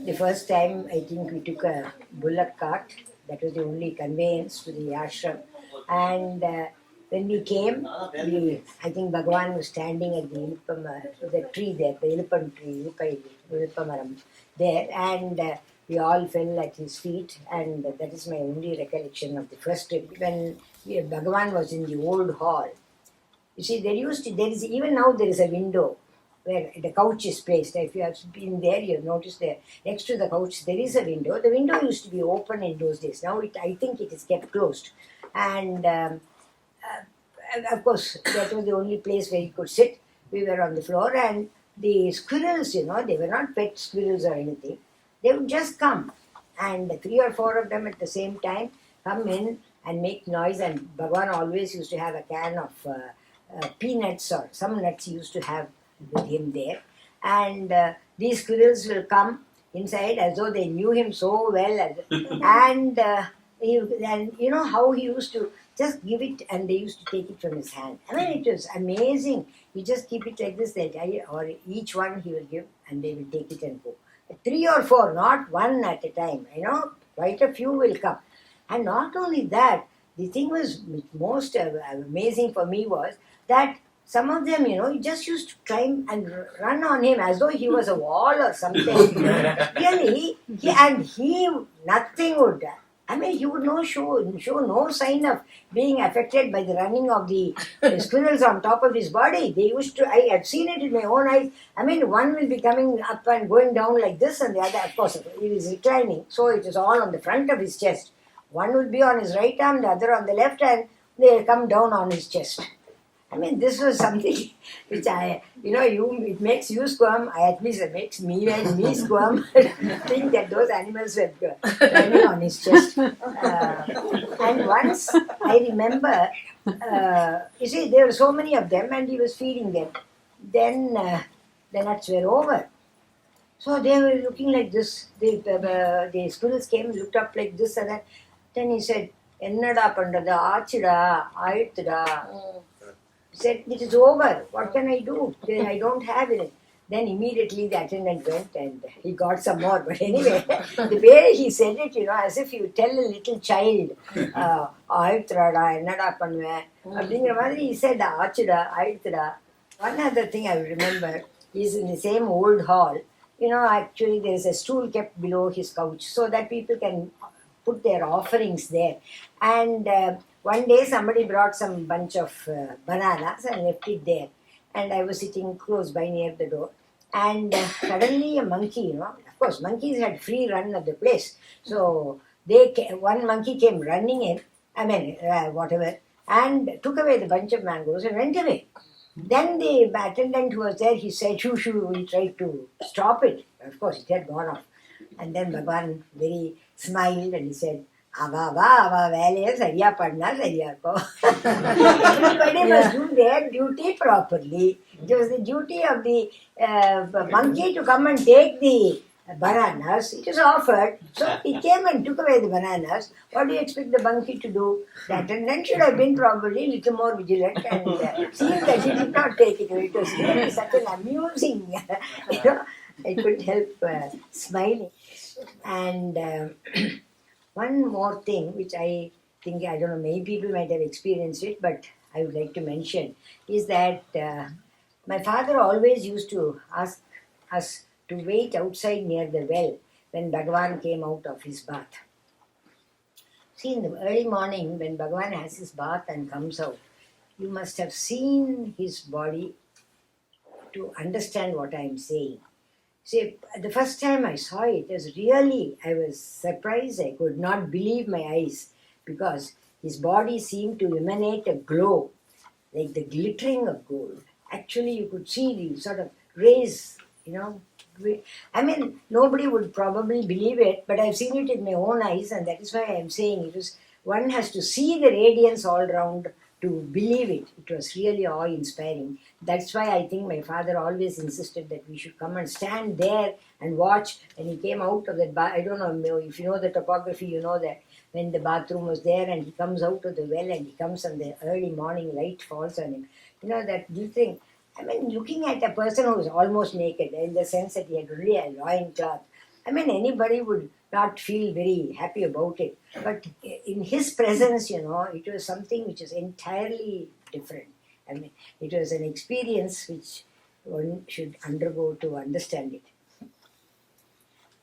The first time, I think we took a bullock cart. That was the only conveyance to the ashram. And when we came, I think Bhagavan was standing at the tree there, the Ilipam tree, Ilipamaram there, and we all fell at his feet. And that is my only recollection of the first trip. When Bhagavan was in the old hall, you see, even now there is a window where the couch is placed. If you have been there, you have noticed there, next to the couch, there is a window. The window used to be open in those days. Now, I think it is kept closed. And of course, that was the only place where you could sit. We were on the floor, and the squirrels, they were not pet squirrels or anything. They would just come, and 3 or 4 of them at the same time come in and make noise. And Bhagavan always used to have a can of peanuts or some nuts he used to have with him there. And these squirrels will come inside as though they knew him so well. And you know how he used to just give it, and they used to take it from his hand. I mean, it was amazing. You just keep it like this, or each one he will give, and they will take it and go. 3 or 4, not one at a time. Quite a few will come. And not only that, the thing was most amazing for me was that some of them, he just used to climb and run on him as though he was a wall or something. Really, nothing would. He would show no sign of being affected by the running of the squirrels on top of his body. They used to, I had seen it in my own eyes. One will be coming up and going down like this, and the other, of course, he is reclining, so it is all on the front of his chest. One will be on his right arm, the other on the left, and they come down on his chest. This was something which it makes you squirm. At least it makes me squirm. Think that those animals were running on his chest. And once I remember, you see, there were so many of them, and he was feeding them. Then the nuts were over. So they were looking like this. The squirrels came, looked up like this, and then he said, "Ennada pandada, aachida, aayuthda." He said, "It is over. What can I do? I don't have it." Then immediately the attendant went and he got some more. But anyway, the way he said it, as if you tell a little child, "Aayuthada, ennada pannuve," அப்படிங்கிற மாதிரி he said, "Aachida, aayuthda." One other thing I remember is in the same old hall, actually there is a stool kept below his couch so that people can put their offerings there. And one day somebody brought some bunch of bananas and left it there. And I was sitting close by near the door. And suddenly a monkey, of course, monkeys had free run of the place. So one monkey came running in, whatever, and took away the bunch of mangoes and went away. Then the attendant who was there, he said, "Shoo, shoo," he tried to stop it. Of course, it had gone off. And then Bhagavan very smiled and he said, "Ava வேலையை சரியா பண்ணா சரியா இருக்கும்." Everybody must do their duty properly. It was the duty of the monkey to come and take the bananas. It was offered. So he came and took away the bananas. What do you expect the monkey to do? The attendant should have been probably a little more vigilant and seen that he did not take it away. It was really such an amusing, I couldn't help smiling. And one more thing which I think, I don't know, many people might have experienced it, but I would like to mention, is that my father always used to ask us to wait outside near the well when Bhagavan came out of his bath. See, in the early morning when Bhagavan has his bath and comes out, you must have seen his body to understand what I am saying. See, the first time I saw it, I was surprised. I could not believe my eyes because his body seemed to emanate a glow, like the glittering of gold. Actually, you could see the sort of rays, nobody would probably believe it, but I've seen it in my own eyes, and that is why I'm saying one has to see the radiance all around to believe it. It was really awe-inspiring. That's why I think my father always insisted that we should come and stand there and watch. And he came out of that bath. I don't know if you know the topography, you know that when the bathroom was there and he comes out of the well and he comes and the early morning light falls on him. That you think, looking at a person who is almost naked, in the sense that he had only a loin cloth, I mean, anybody would not feel very happy about it. But in his presence, it was something which is entirely different. I mean, it was an experience which one should undergo to understand it.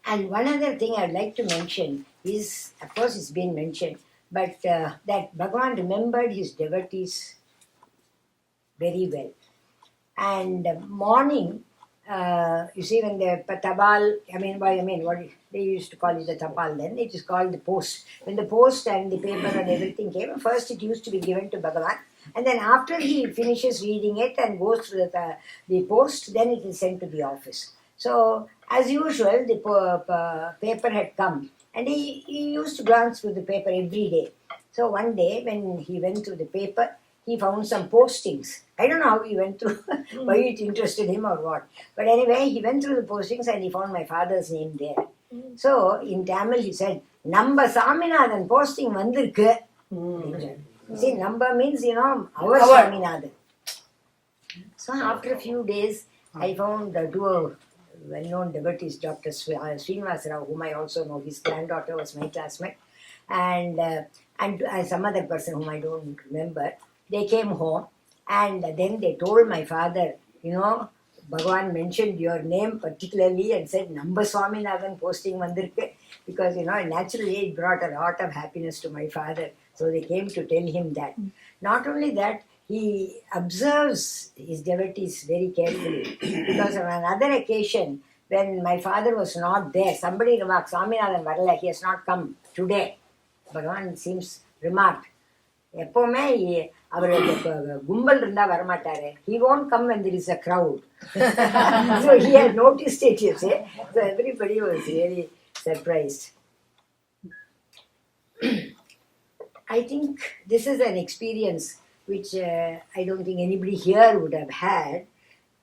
And one other thing I'd like to mention is, of course, it's been mentioned, but that Bhagavan remembered his devotees very well. And morning, you see, when the tabal, what they used to call it the tabal then, it is called the post. When the post and the paper and everything came, first it used to be given to Bhagavan, and then after he finishes reading it and goes through the post, then it is sent to the office. So, as usual, the paper had come, and he used to glance through the paper every day. So, one day when he went through the paper, he found some postings. I don't know how he went through, why it interested him or what. But anyway, he went through the postings and he found my father's name there. So, in Tamil he said, Namba Saminathan posting vandirukku. See, number means, our Swaminathan. So, after a few days, I found two well-known devotees, Dr. Srinivas Rao, whom I also know. His granddaughter was my classmate. And some other person whom I don't remember. They came home and then they told my father, Bhagavan mentioned your name particularly and said, Namba Swaminathan posting vandirukku, because, naturally it brought a lot of happiness to my father. So they came to tell him that. Not only that, he observes his devotees very carefully, because on another occasion, when my father was not there, somebody remarked, Swaminathan Varala, he has not come today. Bhagavan seems remarked, எப்பவுமே அவர் கும்பல் இருந்தா வரமாட்டாரு. He won't come when there is a crowd. So he had noticed it, you say. So everybody was really surprised. I think this is an experience which I don't think anybody here would have had,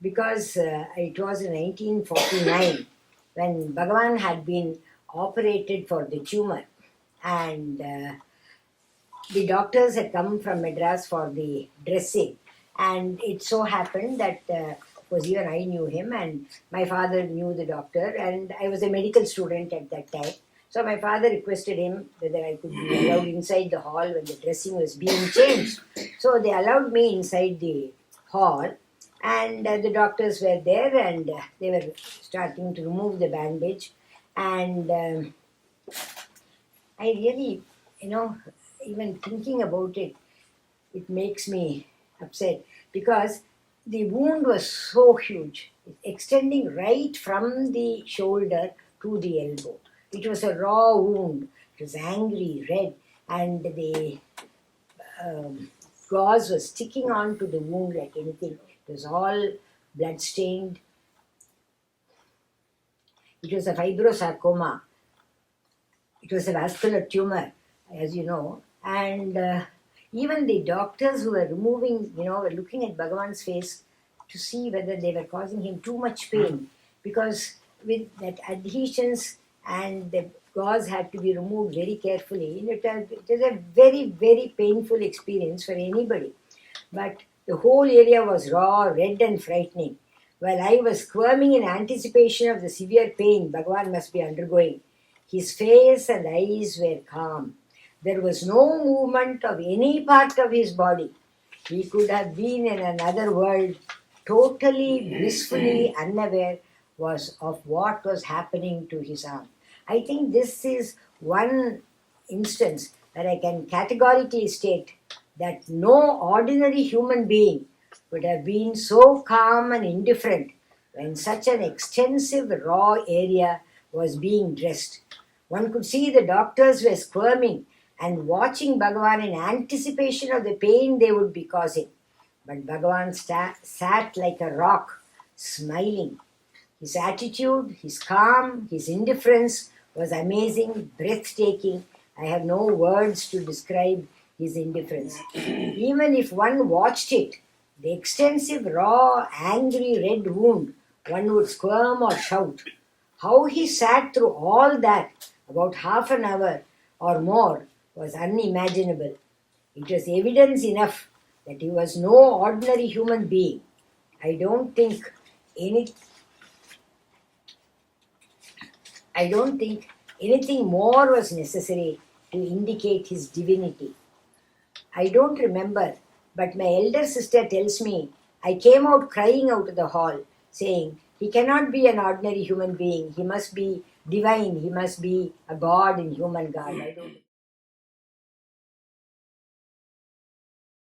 because it was in 1949 when Bhagavan had been operated for the tumor, and the doctors had come from Madras for the dressing, and it so happened that even I knew him and my father knew the doctor, and I was a medical student at that time. So my father requested him whether I could be allowed inside the hall when the dressing was being changed. So they allowed me inside the hall, and the doctors were there, and they were starting to remove the bandage, and I really, even thinking about it, it makes me upset, because the wound was so huge, extending right from the shoulder to the elbow. It was a raw wound. It was angry, red, and the gauze was sticking on to the wound like anything. It was all blood-stained. It was a fibrosarcoma. It was a vascular tumor, as you know. And even the doctors who were removing, were looking at Bhagavan's face to see whether they were causing him too much pain, because with that adhesions and the gauze had to be removed very carefully. It was a very, very painful experience for anybody. But the whole area was raw, red and frightening. While I was squirming in anticipation of the severe pain Bhagavan must be undergoing, his face and eyes were calm. There was no movement of any part of his body. He could have been in another world, totally blissfully unaware of what was happening to his arm. I think this is one instance where I can categorically state that no ordinary human being would have been so calm and indifferent when such an extensive raw area was being dressed. One could see the doctors were squirming and watching Bhagavan in anticipation of the pain they would be causing. But Bhagavan sat like a rock, smiling. His attitude, his calm, his indifference was amazing, breathtaking. I have no words to describe his indifference. Even if one watched it, the extensive, raw, angry red wound, one would squirm or shout. How he sat through all that, about half an hour or more, was unimaginable. It was evidence enough that he was no ordinary human being. I don't think I don't think anything more was necessary to indicate his divinity. I don't remember, but my elder sister tells me I came out crying out of the hall, saying, he cannot be an ordinary human being. He must be divine. He must be a god in human garb. I don't